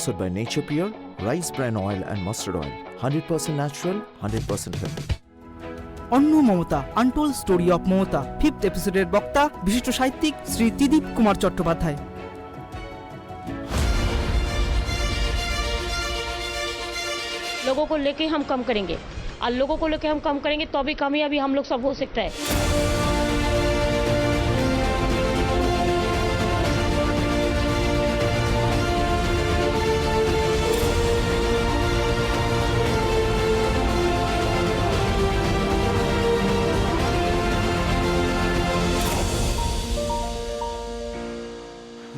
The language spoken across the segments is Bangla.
sponsored by Nature Pure, rice bran oil and mustard oil, 100% natural, 100% healthy. অন্য Mamata untold story of Mamata 5th এপিসোডের বক্তা বিশিষ্ট সাহিত্যিক শ্রী ত্রিদীপ কুমার চট্টোপাধ্যায়। लोगों को लेके हम कम करेंगे और लोगों को लेके हम कम करेंगे तो भी कामयाबी हम लोग सब हो सकता है।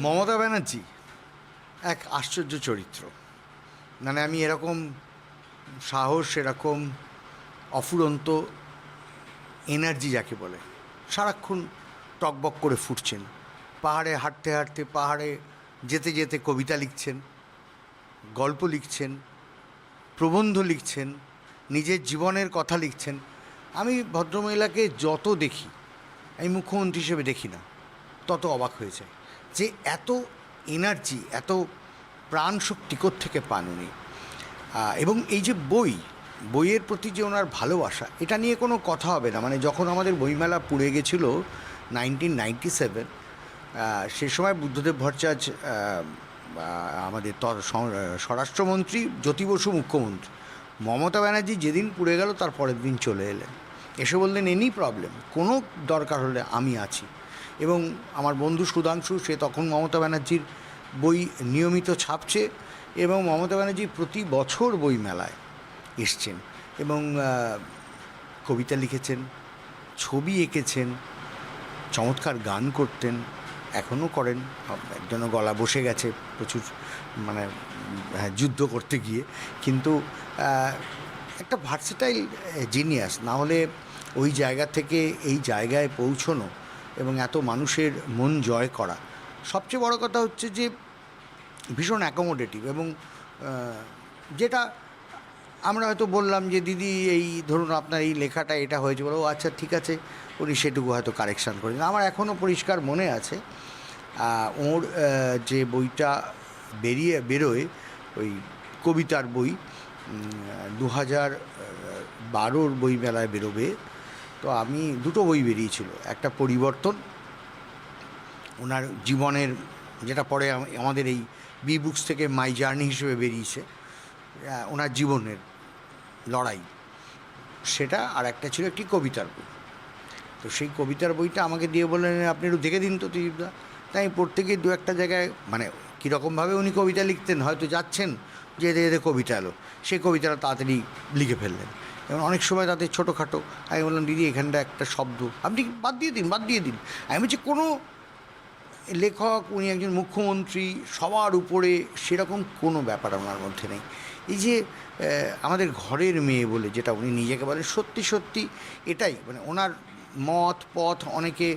মমতা ব্যানার্জি এক আশ্চর্য চরিত্র। মানে আমি এরকম সাহস, এরকম অফুরন্ত এনার্জি যাকে বলে, সারাক্ষণ টকবক করে ফুটছেন। পাহাড়ে হাঁটতে হাঁটতে, পাহাড়ে যেতে যেতে কবিতা লিখছেন, গল্প লিখছেন, প্রবন্ধ লিখছেন, নিজের জীবনের কথা লিখছেন। আমি ভদ্রমহিলাকে যত দেখি, আমি মুখ্যমন্ত্রী হিসেবে দেখি না, তত অবাক হয়ে যায় যে এত এনার্জি, এত প্রাণশক্তি কোত্থেকে পান উনি। এবং এই যে বইয়ের প্রতি যে ওনার ভালোবাসা, এটা নিয়ে কোনো কথা হবে না। মানে যখন আমাদের বইমেলা পুড়ে গেছিলো 1997, সে সময় বুদ্ধদেব ভট্টাচার্য আমাদের স্বরাষ্ট্রমন্ত্রী, জ্যোতি বসু মুখ্যমন্ত্রী। মমতা ব্যানার্জি যেদিন পুড়ে গেল তার পরের দিন চলে এলেন, এসে বললেন এনি প্রবলেম, কোনো দরকার হলে আমি আছি। এবং আমার বন্ধু সুধাংশু, সে তখন মমতা ব্যানার্জির বই নিয়মিত ছাপছে এবং মমতা ব্যানার্জি প্রতি বছর বই মেলায় এসছেন এবং কবিতা লিখেছেন, ছবি এঁকেছেন, চমৎকার গান করতেন, এখনও করেন। একজনও গলা বসে গেছে প্রচুর, মানে যুদ্ধ করতে গিয়ে, কিন্তু একটা ভার্সেটাইল জিনিয়াস। না হলে ওই জায়গা থেকে এই জায়গায় পৌঁছনো এবং এত মানুষের মন জয় করা। সবচেয়ে বড় কথা হচ্ছে যে ভীষণ অ্যাকোমোডেটিভ। এবং যেটা আমরা হয়তো বললাম যে দিদি এই ধরুন আপনার এই লেখাটা এটা হয়েছে, বলো আচ্ছা ঠিক আছে, উনি সেটুকু হয়তো কারেকশান করেন। আমার এখনও পরিষ্কার মনে আছে ওর যে বইটা বেরোয়, ওই কবিতার বই 2012 বইমেলায় বেরোবে। তো আমি দুটো বই বেরিয়েছিল, একটা পরিবর্তন, ওনার জীবনের, যেটা পরে আমাদের এই বি বুকস থেকে মাই জার্নি হিসেবে বেরিয়েছে, ওনার জীবনের লড়াই, সেটা। আর একটা ছিল একটি কবিতার বই। তো সেই কবিতার বইটা আমাকে দিয়ে বললেন আপনি একটু দেখে দিন তো ত্রিদীপদা। তাই আমি পড়তে গিয়ে দু একটা জায়গায়, মানে কীরকমভাবে উনি কবিতা লিখতেন, হয়তো যাচ্ছেন যে এদের এদের কবিতা এলো, সেই কবিতাটা তাড়াতাড়ি লিখে ফেললেন। এবং অনেক সময় তাদের ছোটোখাটো, আমি বললাম দিদি এখানটা একটা শব্দ আপনি বাদ দিয়ে দিন। আমি বলছি কোনো লেখক, উনি একজন মুখ্যমন্ত্রী, সবার উপরে, সেরকম কোনো ব্যাপার ওনার মধ্যে নেই। এই যে আমাদের ঘরের মেয়ে বলে যেটা উনি নিজেকে বলেন, সত্যি সত্যি এটাই। মানে ওনার মত পথ অনেকে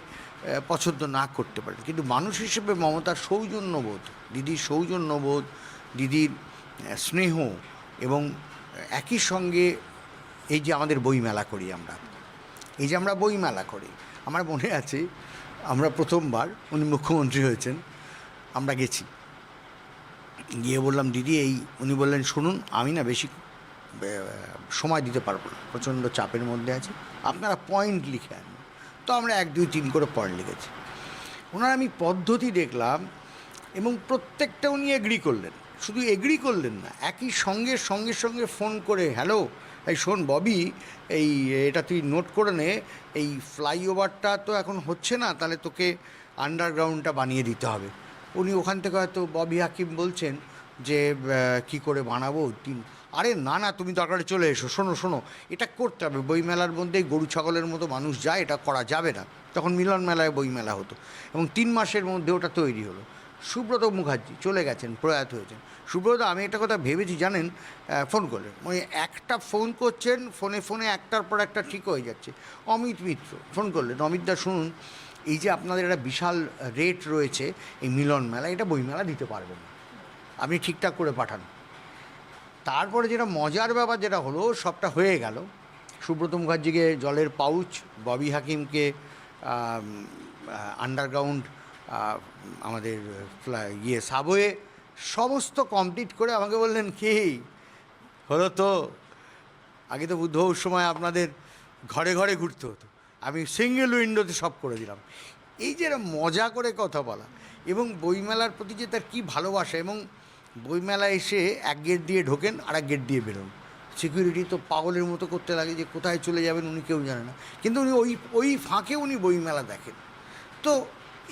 পছন্দ না করতে পারেন, কিন্তু মানুষ হিসেবে মমতার সৌজন্যবোধ, দিদির সৌজন্যবোধ, দিদির স্নেহ, এবং একই সঙ্গে এই যে আমাদের বইমেলা করি আমরা বইমেলা করি। আমার মনে আছে আমরা প্রথমবার উনি মুখ্যমন্ত্রী হয়েছেন, আমরা গেছি, গিয়ে বললাম দিদি এই, উনি বললেন শুনুন আমি না বেশি সময় দিতে পারবো না, প্রচণ্ড চাপের মধ্যে আছি, আপনারা পয়েন্ট লিখে আনুন। তো আমরা 1 2 3 করে পয়েন্ট লিখেছি। ওনার আমি পদ্ধতি দেখলাম এবং প্রত্যেকটা উনি এগ্রি করলেন। শুধু এগ্রি করলেন না, একই সঙ্গে ফোন করে, হ্যালো এই শোন ববি, এটা তুই নোট করে নে, এই ফ্লাইওভারটা তো এখন হচ্ছে না, তাহলে তোকে আন্ডারগ্রাউন্ডটা বানিয়ে দিতে হবে। উনি ওখান থেকে হয়তো ববি হাকিম বলছেন যে কি করে বানাবো, আরে না তুমি দরকারে চলে এসো, শোনো এটা করতে হবে। বইমেলার মধ্যে গরু ছাগলের মতো মানুষ যায়, এটা করা যাবে না। তখন মিলন মেলায় বইমেলা হতো এবং 3 মাসের মধ্যে ওটা তৈরি হলো। সুব্রত মুখার্জি চলে গেছেন, প্রয়াত হয়েছেন। সুব্রত, আমি একটা কথা ভেবেছি জানেন, ফোন করলেন, ওই একটা ফোন করছেন, ফোনে একটার পর একটা ঠিক হয়ে যাচ্ছে। অমিত মিত্র ফোন করলেন, অমিতদা শুনুন এই যে আপনাদের একটা বিশাল রেট রয়েছে এই মিলন মেলা, এটা বইমেলা দিতে পারবেন না, আপনি ঠিকঠাক করে পাঠান। তারপরে যেটা মজার ব্যাপার যেটা হলো, সবটা হয়ে গেল। সুব্রত মুখার্জিকে জলের পাউচ, ববি হাকিমকে আন্ডারগ্রাউন্ড আমাদের সাবওয়ে, সমস্ত কমপ্লিট করে আমাকে বললেন, কি হলো তো, আগে তো বুদ্ধবাবুর সময় আপনাদের ঘরে ঘরে ঘুরতে হতো, আমি সিঙ্গেল উইন্ডোতে সব করে দিলাম। এই যে এরা মজা করে কথা বলা এবং বইমেলার প্রতি যে তার কী ভালোবাসা, এবং বইমেলা এসে এক গেট দিয়ে ঢোকেন আর এক গেট দিয়ে বেরোন, সিকিউরিটি তো পাগলের মতো করতে লাগে যে কোথায় চলে যাবেন উনি কেউ জানে না, কিন্তু উনি ওই ফাঁকে উনি বইমেলা দেখেন। তো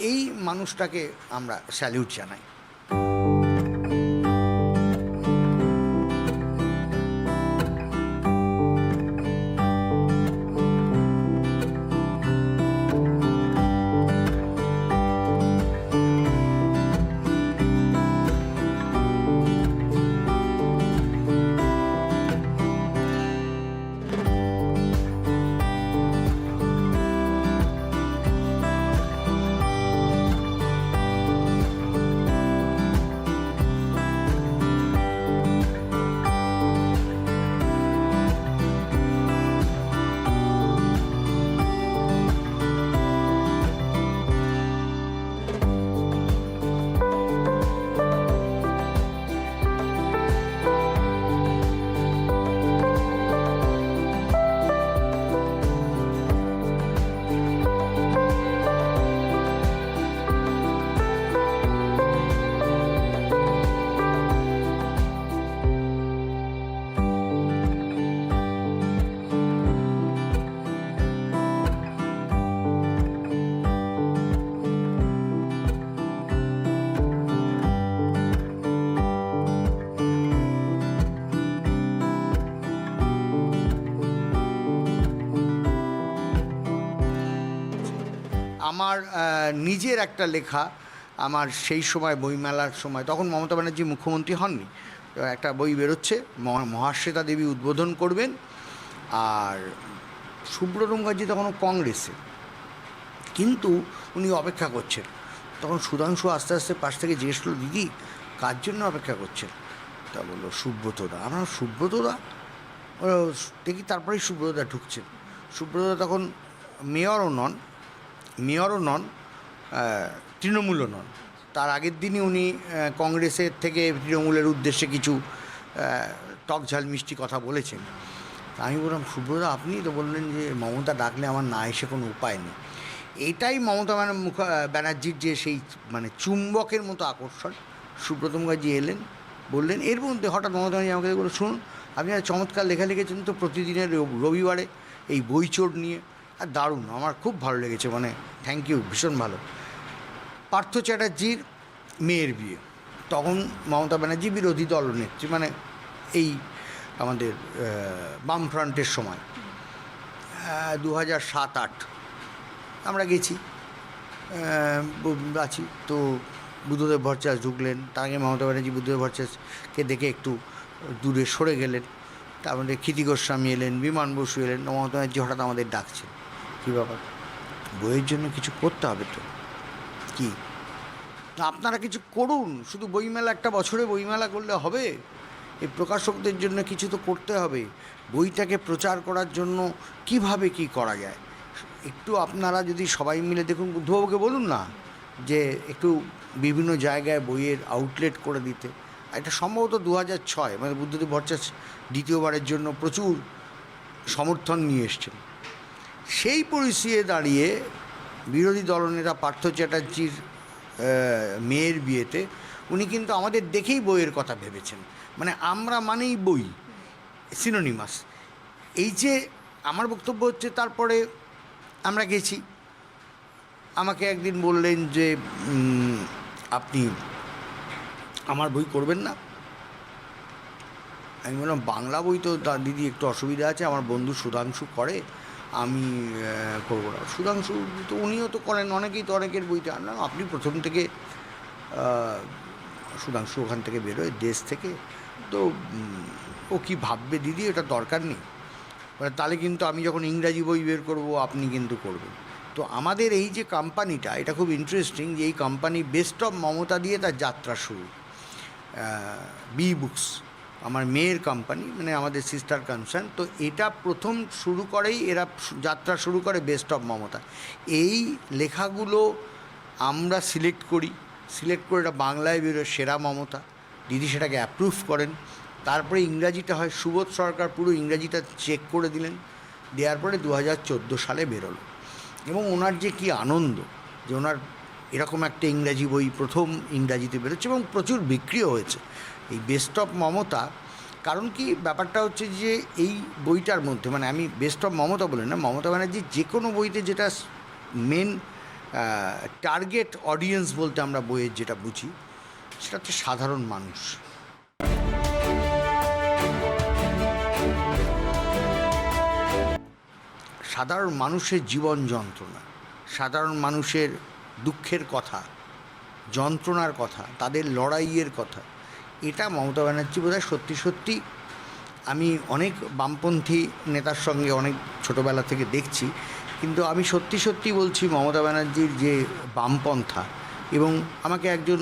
এই মানুষটাকে আমরা স্যালিউট জানাই। আমার নিজের একটা লেখা, আমার সেই সময় বইমেলার সময়, তখন মমতা ব্যানার্জি মুখ্যমন্ত্রী হননি, একটা বই বেরোচ্ছে, মহাশ্বেতা দেবী উদ্বোধন করবেন, আর সুব্রত মুখার্জি তখনও কংগ্রেসে, কিন্তু উনি অপেক্ষা করছেন। তখন সুধাংশু আস্তে আস্তে পাশ থেকে জিজ্ঞেস করলো, দিদি কার জন্য অপেক্ষা করছেন? তা বললো সুব্রতদা। আমরা সুব্রতদা দেখি, তারপরেই সুব্রতদা ঢুকছেন। সুব্রতদা তখন মেয়রও নন, তৃণমূলও নন। তার আগের দিনই উনি কংগ্রেসের থেকে তৃণমূলের উদ্দেশ্যে কিছু টক ঝাল মিষ্টি কথা বলেছেন। আমি বললাম, সুব্রতদা আপনি তো বললেন যে মমতা ডাকলে আমার না এসে কোনো উপায় নেই। এটাই মমতা ব্যানার্জির যে সেই মানে চুম্বকের মতো আকর্ষণ। সুব্রত মুখার্জি এলেন, বললেন, এর মধ্যে হঠাৎ মমতা ব্যানার্জি আমাকে বলে, শুনুন আপনি একটা চমৎকার লেখা লিখেছেন তো প্রতিদিনের রবিবারে এই বইচোর নিয়ে, আর দারুণ, আমার খুব ভালো লেগেছে, মানে থ্যাংক ইউ, ভীষণ ভালো। পার্থ চ্যাটার্জির মেয়ের বিয়ে, তখন মমতা ব্যানার্জি বিরোধী দলনেত্রী, মানে এই আমাদের বামফ্রন্টের সময় 2007-08 আমরা গেছি, আছি তো বুদ্ধদেব ভট্টাচার্য ঢুকলেন, তার আগে মমতা ব্যানার্জি বুদ্ধদেব ভট্টাচার্যকে দেখে একটু দূরে সরে গেলেন, তারপরে ক্ষিতি গোস্বামী এলেন, বিমান বসু এলেন, মমতা ব্যানার্জি হঠাৎ আমাদের ডাকছেন, কী ব্যাপার, বইয়ের জন্য কিছু করতে হবে তো, কি আপনারা কিছু করুন, শুধু বইমেলা একটা বছরে বইমেলা করলে হবে, এই প্রকাশকদের জন্য কিছু তো করতে হবে, বইটাকে প্রচার করার জন্য কিভাবে কি করা যায়, একটু আপনারা যদি সবাই মিলে দেখুন, বুদ্ধবাবুকে বলুন না যে একটু বিভিন্ন জায়গায় বইয়ের আউটলেট করে দিতে। এটা সম্ভবত 2006 মানে বুদ্ধদেব ভট্টাচার্য দ্বিতীয়বারের জন্য প্রচুর সমর্থন নিয়ে এসছেন। সেই পরিস্থিতিতে দাঁড়িয়ে বিরোধী দলনেতা পার্থ চ্যাটার্জির মেয়ের বিয়েতে উনি কিন্তু আমাদের দেখেই বইয়ের কথা ভেবেছেন, মানে আমরা মানেই বই, সিনোনিমাস। এই যে আমার বক্তব্য হচ্ছে, তারপরে আমরা গেছি, আমাকে একদিন বললেন যে আপনি আমার বই করবেন না। আমি বললাম, বাংলা বই তো দিদি একটু অসুবিধা আছে, আমার বন্ধু সুধাংশু করে, আমি করবো না। সুধাংশু তো উনিও তো করেন, অনেকেই তো অনেকের বইতে আনলাম, আপনি প্রথম থেকে সুধাংশু ওখান থেকে বেরোয় দেশ থেকে, তো ও কি ভাববে দিদি, এটা দরকার নেই, তাহলে কিন্তু আমি যখন ইংরাজি বই বের করব আপনি কিন্তু করবেন। তো আমাদের এই যে কোম্পানিটা, এটা খুব ইন্টারেস্টিং যে এই কোম্পানি বেস্ট অফ মমতা দিয়ে তার যাত্রা শুরু। বি বুকস আমার মেয়ের কোম্পানি, মানে আমাদের সিস্টার কনসার্ন, তো এটা প্রথম শুরু করেই এরা যাত্রা শুরু করে বেস্ট অফ মমতা। এই লেখাগুলো আমরা সিলেক্ট করে এটা বাংলায় বেরোয় সেরা মমতা, দিদি সেটাকে অ্যাপ্রুভ করেন। তারপরে ইংরাজিটা হয়, সুবোধ সরকার পুরো ইংরাজিটা চেক করে দিলেন, দেওয়ার পরে 2014 সালে বেরোলো। এবং ওনার যে কী আনন্দ যে ওনার এরকম একটা ইংরাজি বই প্রথম ইংরাজিতে বেরোচ্ছে এবং প্রচুর বিক্রিও হয়েছে, এই বেস্ট অফ মমতা। কারণ কি ব্যাপারটা হচ্ছে যে এই বইটার মধ্যে, মানে আমি বেস্ট অফ মমতা বলি না, মমতা ব্যানার্জির যে কোনো বইতে যেটা মেন টার্গেট অডিয়েন্স বলতে আমরা বইয়ের যেটা বুঝি, সেটা হচ্ছে সাধারণ মানুষ। সাধারণ মানুষের জীবন যন্ত্রণা, সাধারণ মানুষের দুঃখের কথা, যন্ত্রণার কথা, তাদের লড়াইয়ের কথা, এটা মমতা ব্যানার্জি বোধহয় সত্যি সত্যি, আমি অনেক বামপন্থী নেতার সঙ্গে অনেক ছোটোবেলা থেকে দেখছি, কিন্তু আমি সত্যি সত্যি বলছি মমতা ব্যানার্জির যে বামপন্থা, এবং আমাকে একজন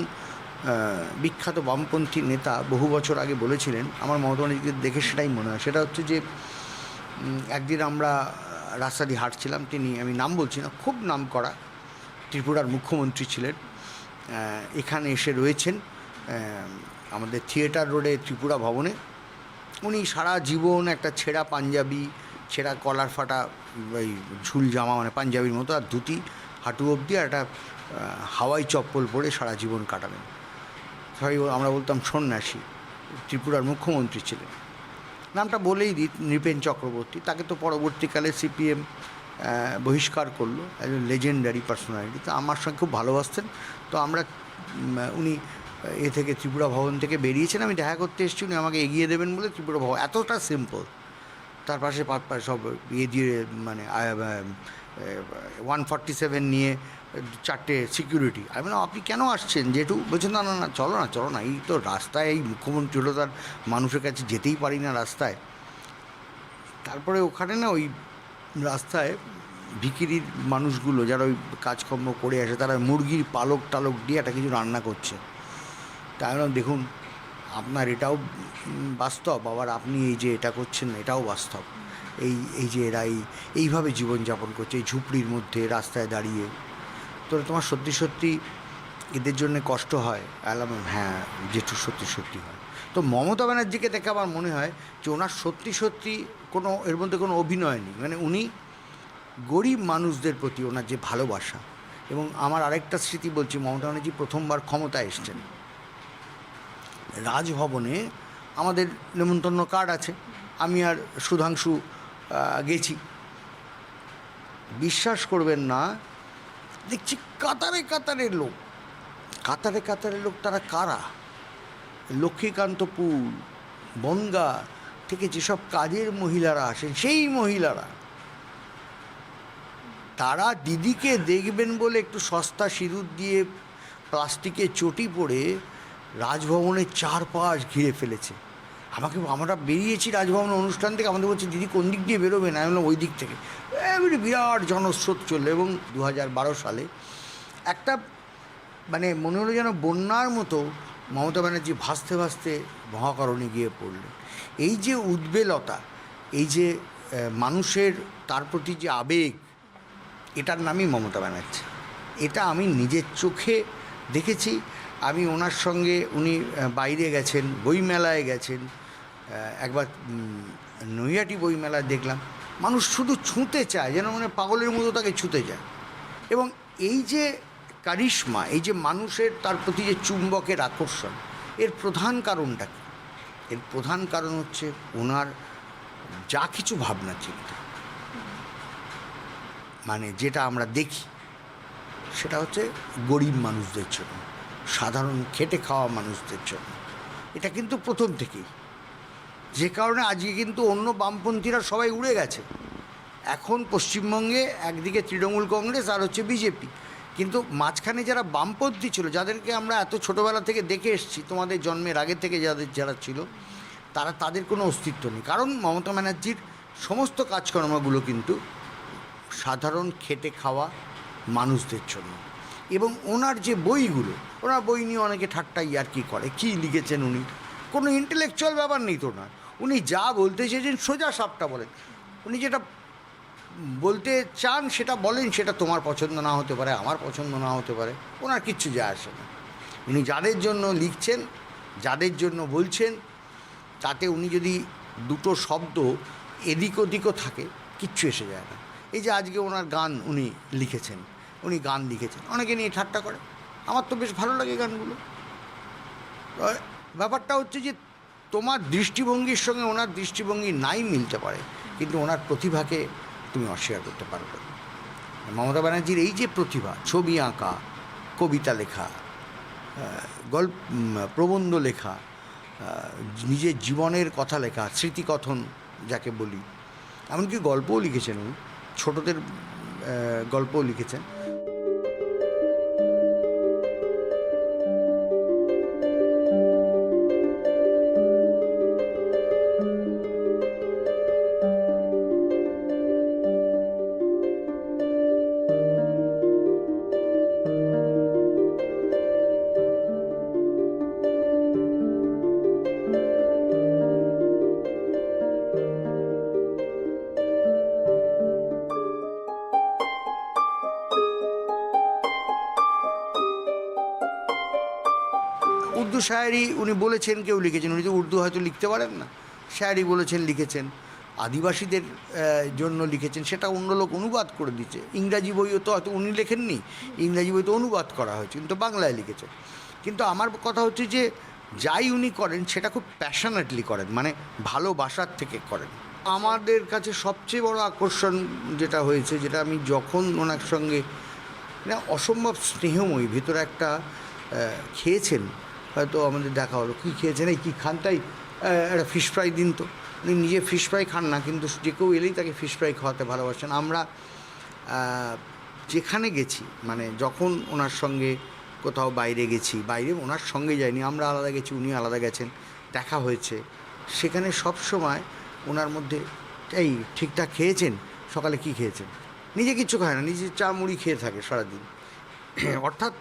বিখ্যাত বামপন্থী নেতা বহু বছর আগে বলেছিলেন, আমার মমতা ব্যানার্জিকে দেখে সেটাই মনে হয়, সেটা হচ্ছে যে একদিন আমরা রাস্তা দিয়ে হাঁটছিলাম, তিনি, আমি নাম বলছি না, খুব নাম করা ত্রিপুরার মুখ্যমন্ত্রী ছিলেন, এখানে এসে রয়েছেন আমাদের থিয়েটার রোডে ত্রিপুরা ভবনে। উনি সারা জীবন একটা ছেঁড়া পাঞ্জাবি, ছেঁড়া কলার ফাটা ওই ঝুল জামা, মানে পাঞ্জাবির মতো, আর ধুতি হাঁটু অবধি, আর একটা হাওয়াই চপ্পল পরে সারা জীবন কাটালেন। সবাই আমরা বলতাম সন্ন্যাসী। ত্রিপুরার মুখ্যমন্ত্রী ছিলেন, নামটা বলেই দিই, নৃপেন চক্রবর্তী। তাকে তো পরবর্তীকালে সিপিএম বহিষ্কার করলো, একজন লেজেন্ডারি পার্সোনালিটি। তো আমার সঙ্গে খুব ভালোবাসতেন। তো আমরা, উনি থেকে ত্রিপুরা ভবন থেকে বেরিয়েছেন, আমি দেখা করতে এসেছি, উনি আমাকে এগিয়ে দেবেন বলে ত্রিপুরা ভবন, এতটা সিম্পল। তার পাশে সব দিয়ে মানে 147 নিয়ে 4টে সিকিউরিটি। আমি বললাম আপনি কেন আসছেন জেঠু? বলছেন না না না, চলো না, এই তো রাস্তায়, এই মুখ্যমন্ত্রী হলো, তার মানুষের কাছে যেতেই পারি না রাস্তায়। তারপরে ওখানে না ওই রাস্তায় ভিখিরির মানুষগুলো যারা ওই কাজকর্ম করে আসে, তারা মুরগির পালক টালক দিয়ে একটা কিছু রান্না করছে। তাই বললাম দেখুন, আপনার এটাও বাস্তব, আবার আপনি এই যে এটা করছেন এটাও বাস্তব। এই যে এরা এইভাবে জীবনযাপন করছে, এই ঝুপড়ির মধ্যে রাস্তায় দাঁড়িয়ে, তো তোমার সত্যি সত্যি এদের জন্য কষ্ট হয়? আলাম হ্যাঁ জেঠু, সত্যি হয়। তো মমতা ব্যানার্জিকে দেখে আমার মনে হয় যে ওনার সত্যি কোনো এর মধ্যে কোনো অভিনয় নেই, মানে উনি গরিব মানুষদের প্রতি ওনার যে ভালোবাসা। এবং আমার আরেকটা স্মৃতি বলছি, মমতা ব্যানার্জি প্রথমবার ক্ষমতায় এসছেন, রাজভবনে আমাদের নেমন্তন্ন কার্ড আছে, আমি আর সুধাংশু গেছি। বিশ্বাস করবেন না, দেখছি কাতারে লোক। তারা কারা? লক্ষ্মীকান্তপুর, বনগা থেকে যেসব কাজের মহিলারা আসেন, সেই মহিলারা, তারা দিদিকে দেখবেন বলে একটু সস্তা সিঁদুর দিয়ে প্লাস্টিকের চটি পরে রাজভবনের চারপাশ ঘিরে ফেলেছে। আমরা বেরিয়েছি রাজভবনের অনুষ্ঠান থেকে, আমাদের বলছে দিদি কোন দিক দিয়ে বেরোবেন? আমি বললাম ওই দিক থেকে। বিরাট জনস্রোত চললো। এবং 2012 সালে একটা মানে মনে হলো যেন বন্যার মতো মমতা ব্যানার্জি ভাসতে মহাকারণে গিয়ে পড়লেন। এই যে উদ্বেলতা, এই যে মানুষের তার প্রতি যে আবেগ, এটার নামই মমতা ব্যানার্জি। এটা আমি নিজের চোখে দেখেছি। আমি ওনার সঙ্গে, উনি বাইরে গেছেন, বইমেলায় গেছেন, একবার নৈহাটি বইমেলায় দেখলাম মানুষ শুধু ছুঁতে চায়, যেন মানে পাগলের মতো তাকে ছুঁতে যায়। এবং এই যে কারিশমা, এই যে মানুষের তার প্রতি যে চুম্বকের আকর্ষণ, এর প্রধান কারণটা কি? এর প্রধান কারণ হচ্ছে ওনার যা কিছু ভাবনা চিন্তা, মানে যেটা আমরা দেখি সেটা হচ্ছে গরিব মানুষদের জন্য, সাধারণ খেটে খাওয়া মানুষদের জন্য। এটা কিন্তু প্রথম থেকেই, যে কারণে আজকে কিন্তু অন্য বামপন্থীরা সবাই উড়ে গেছে। এখন পশ্চিমবঙ্গে একদিকে তৃণমূল কংগ্রেস আর হচ্ছে বিজেপি, কিন্তু মাঝখানে যারা বামপন্থী ছিল, যাদেরকে আমরা এত ছোটোবেলা থেকে দেখে এসেছি, তোমাদের জন্মের আগে থেকে যারা ছিল, তাদের কোনো অস্তিত্ব নেই। কারণ মমতা ব্যানার্জির সমস্ত কাজকর্মগুলো কিন্তু সাধারণ খেটে খাওয়া মানুষদের জন্য। এবং ওনার যে বইগুলো, ওনার বই নিয়ে অনেকে ঠাট্টা ইয়ার্কি করে, কী লিখেছেন উনি, কোনো ইন্টেলেকচুয়াল ব্যাপার নেই তো না। উনি যা বলতে চেয়েছেন সোজা সাপটা বলেন। উনি যেটা বলতে চান সেটা বলেন, সেটা তোমার পছন্দ না হতে পারে, আমার পছন্দ না হতে পারে, ওনার কিচ্ছু যায় আসে না। উনি যাদের জন্য লিখছেন যাদের জন্য বলছেন তাতে উনি যদি দুটো শব্দ এদিক ওদিকও থাকে কিচ্ছু এসে যায় না। এই যে আজকে ওনার গান উনি লিখেছেন, অনেকে নিয়ে ঠাট্টা করে, আমার তো বেশ ভালো লাগে গানগুলো। ব্যাপারটা হচ্ছে যে তোমার দৃষ্টিভঙ্গির সঙ্গে ওনার দৃষ্টিভঙ্গি নাই মিলতে পারে, কিন্তু ওনার প্রতিভাকে তুমি অস্বীকার করতে পারবে না। মমতা ব্যানার্জির এই যে প্রতিভা, ছবি আঁকা, কবিতা লেখা, গল্প, প্রবন্ধ লেখা, নিজের জীবনের কথা লেখা, স্মৃতিকথন যাকে বলি, এমনকি গল্পও লিখেছেন উনি, ছোটদের গল্পও লিখেছেন। উর্দু শায়েরি উনি বলেছেন, কেউ লিখেছেন, উনি তো উর্দু হয়তো লিখতে পারেন না, শায়েরি বলেছেন, লিখেছেন, আদিবাসীদের জন্য লিখেছেন, সেটা অন্য লোক অনুবাদ করে দিচ্ছে। ইংরাজি বইও তো হয়তো উনি লেখেননি, ইংরাজি বই তো অনুবাদ করা হয়েছে, কিন্তু বাংলায় লিখেছেন। কিন্তু আমার কথা হচ্ছে যে যাই উনি করেন সেটা খুব প্যাশনেটলি করেন, মানে ভালোবাসার থেকে করেন। আমাদের কাছে সবচেয়ে বড় আকর্ষণ যেটা হয়েছে, যেটা আমি যখন ওনার সঙ্গে অসম্ভব স্নেহময়ী, ভিতরে একটা খেয়েছেন, হয়তো আমাদের দেখা হলো, কী খেয়েছেন, এই কী খান, তাই একটা ফিশ ফ্রাই দিন তো। উনি নিজে ফিশ ফ্রাই খান না, কিন্তু যে কেউ এলেই তাকে ফিশ ফ্রাই খাওয়াতে ভালোবাসেন। আমরা যেখানে গেছি, মানে যখন ওনার সঙ্গে কোথাও বাইরে গেছি, বাইরে ওনার সঙ্গে যাইনি, আমরা আলাদা গেছি, উনি আলাদা গেছেন, দেখা হয়েছে, সেখানে সব সময় ওনার মধ্যে এই ঠিকঠাক খেয়েছেন, সকালে কি খেয়েছেন, নিজে কিচ্ছু খায় না, নিজে চা মুড়ি খেয়ে থাকে সারাদিন। অর্থাৎ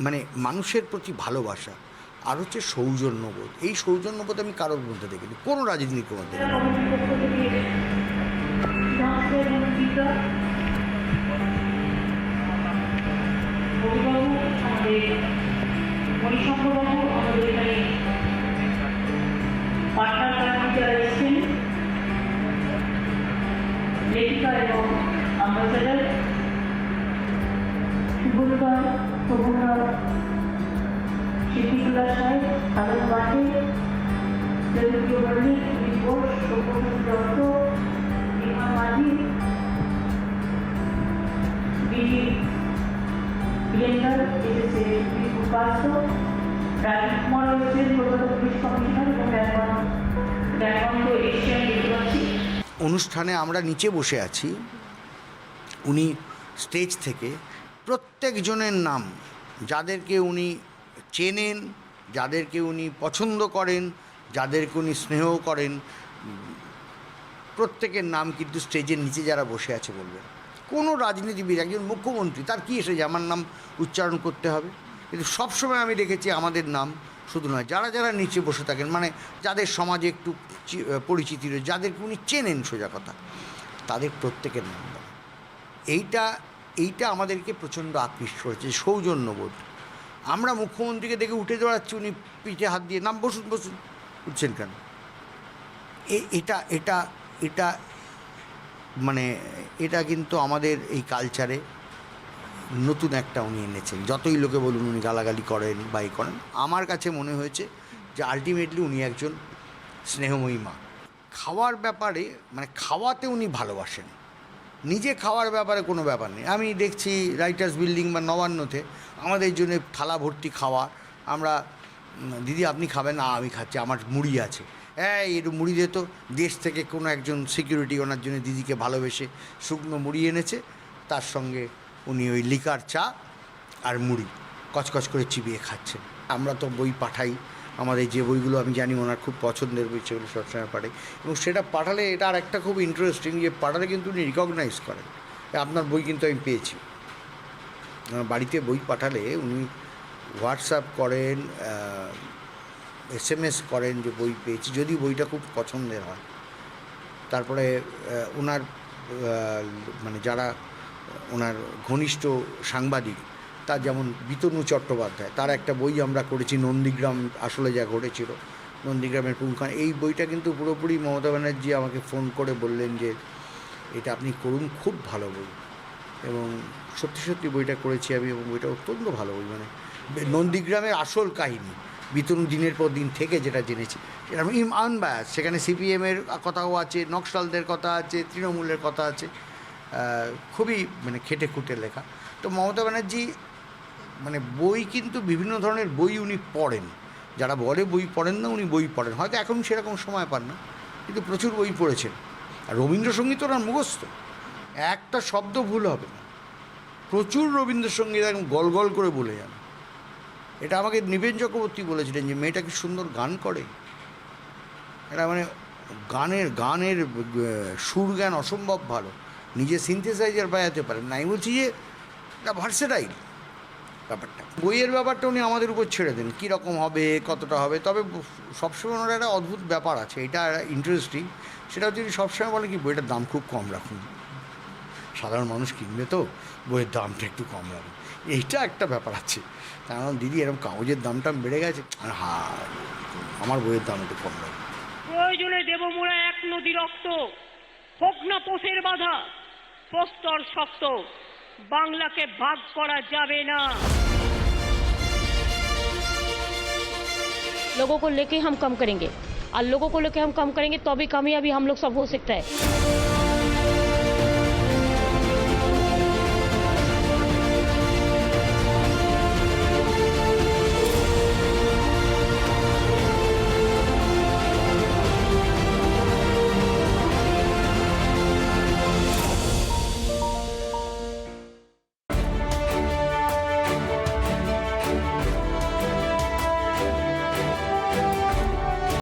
মানে মানুষের প্রতি ভালোবাসা, আর হচ্ছে সৌজন্যবোধ। এই সৌজন্যবোধ আমি কারোর মধ্যে দেখিনি, কোনো রাজনীতির মধ্যে লেখিকা এবং অ্যাম্বাসেডার সুব্রত প্রভুরাজ, শিল্পীকুলা সাহেব, আনন্দ মাঠে, দেবকীয় মল্লিক, ঘোষ, সব্যসাচী দত্ত, রেখা মাঝি, বীরেন্দ্র এসেছে, উপাস্য, রাজীব কুমার হচ্ছেন কলকাতা পুলিশ কমিশনার এবং ব্যাকরণ এশিয়ান দেখতে। অনুষ্ঠানে আমরা নিচে বসে আছি, উনি স্টেজ থেকে প্রত্যেকজনের নাম, যাদেরকে উনি চেনেন, যাদেরকে উনি পছন্দ করেন, যাদেরকে উনি স্নেহ করেন, প্রত্যেকের নাম কিন্তু স্টেজের নিচে যারা বসে আছে বলবেন। কোনো রাজনীতিবিদ, একজন মুখ্যমন্ত্রী, তার কী এসে যে আমার নাম উচ্চারণ করতে হবে? কিন্তু সবসময় আমি দেখেছি আমাদের নাম শুধু নয়, যারা যারা নিচে বসে থাকেন, মানে যাদের সমাজে একটু পরিচিতি রয়েছে, যাদেরকে উনি চেনেন সোজা কথা, তাদের প্রত্যেকের নাম বলেন। এইটা আমাদেরকে প্রচণ্ড আকৃষ্ট করেছে, সৌজন্যবোধ। আমরা মুখ্যমন্ত্রীকে দেখে উঠে দাঁড়াচ্ছি, উনি পিঠে হাত দিয়ে, নাম বসুন বসুন, উঠছেন কেন? এটা মানে এটা কিন্তু আমাদের এই কালচারে নতুন একটা উনি এনেছেন। যতই লোকে বলুন উনি গালাগালি করেন বা এই করেন, আমার কাছে মনে হয়েছে যে আলটিমেটলি উনি একজন স্নেহময়ী মা। খাওয়ার ব্যাপারে, মানে খাওয়াতে উনি ভালোবাসেন, নিজে খাওয়ার ব্যাপারে কোনো ব্যাপার নেই। আমি দেখছি রাইটার্স বিল্ডিং বা নবান্নতে আমাদের জন্য থালা ভর্তি খাওয়া, আমরা দিদি আপনি খাবেন না, আমি খাচ্ছি, আমার মুড়ি আছে, একটু মুড়ি দিত। দেশ থেকে কোনো একজন সিকিউরিটি ওনার জন্য দিদিকে ভালোবেসে শুকনো মুড়ি এনেছে, তার সঙ্গে উনি ওই লিকার চা আর মুড়ি কচকচ করে চিবিয়ে খাচ্ছেন। আমরা তো বই পাঠাই, আমাদের যে বইগুলো আমি জানি ওনার খুব পছন্দের বই, সেগুলো সবসময় পাঠাই, এবং সেটা পাঠালে এটা আর একটা খুব ইন্টারেস্টিং, যে পাঠালে কিন্তু উনি রিকগনাইজ করেন, আপনার বই কিন্তু আমি পেয়েছি। বাড়িতে বই পাঠালে উনি হোয়াটসঅ্যাপ করেন, SMS করেন যে বই পেয়েছি, যদি বইটা খুব পছন্দের হয়। তারপরে ওনার মানে যারা ওনার ঘনিষ্ঠ সাংবাদিক, তার যেমন বিতনু চট্টোপাধ্যায়, তার একটা বই আমরা করেছি নন্দীগ্রাম আসলে যা ঘটেছিল, নন্দীগ্রামের পুঙ্খান। এই বইটা কিন্তু পুরোপুরি মমতা ব্যানার্জি আমাকে ফোন করে বললেন যে এটা আপনি করুন, খুব ভালো বই। এবং সত্যি সত্যি বইটা করেছি আমি, এবং বইটা অত্যন্ত ভালো বই। মানে নন্দীগ্রামের আসল কাহিনী, বিতনু দিনের পর দিন থেকে যেটা জেনেছি সেটা আনবায়াস। সেখানে সিপিএমের কথাও আছে, নকশালদের কথা আছে, তৃণমূলের কথা আছে, খুবই মানে খেটে খুঁটে লেখা। তো মমতা ব্যানার্জি মানে বই কিন্তু বিভিন্ন ধরনের বই উনি পড়েন। যারা বলে বই পড়েন না, উনি বই পড়েন। হয়তো এখন সেরকম সময় পান না, কিন্তু প্রচুর বই পড়েছেন। আর রবীন্দ্রসঙ্গীত ওনার মুখস্থ, একটা শব্দ ভুল হবে না। প্রচুর রবীন্দ্রসঙ্গীত একদম গল গল করে বলে যান। এটা আমাকে নিবেন চক্রবর্তী বলেছিলেন যে মেয়েটা কি সুন্দর গান করে। এটা মানে গানের সুর জ্ঞান অসম্ভব ভালো, নিজে সিনথেসাইজার বাজাতে পারেন না। আমি বলছি যে এটা ভার্সেটাইল ব্যাপারটা। বইয়ের ব্যাপারটা উনি আমাদের উপর ছেড়ে দেন, কীরকম হবে, কতটা হবে। তবে সবসময় ওনার একটা অদ্ভুত ব্যাপার আছে, এটা ইন্টারেস্টিং। সেটা হচ্ছে সবসময় বলে কি বইটার দাম খুব কম রাখুন, সাধারণ মানুষ কিনবে তো, বইয়ের দামটা একটু কম রাখুন। এইটা একটা ব্যাপার আছে। কারণ দিদি এরকম কাগজের দামটা বেড়ে গেছে, আর আমার বইয়ের দাম একটু কম রাখুন। প্রয়োজনে দেব মোরা এক নদী রক্ত, হোক না পোষের বাধা, প্রস্তর শক্ত, বাংলাকে ভাগ করা যাবে না। लोगों को लेके हम कम करेंगे और लोगों को लेके हम कम करेंगे तो भी कामयाबी हम लोग सब हो सकता है।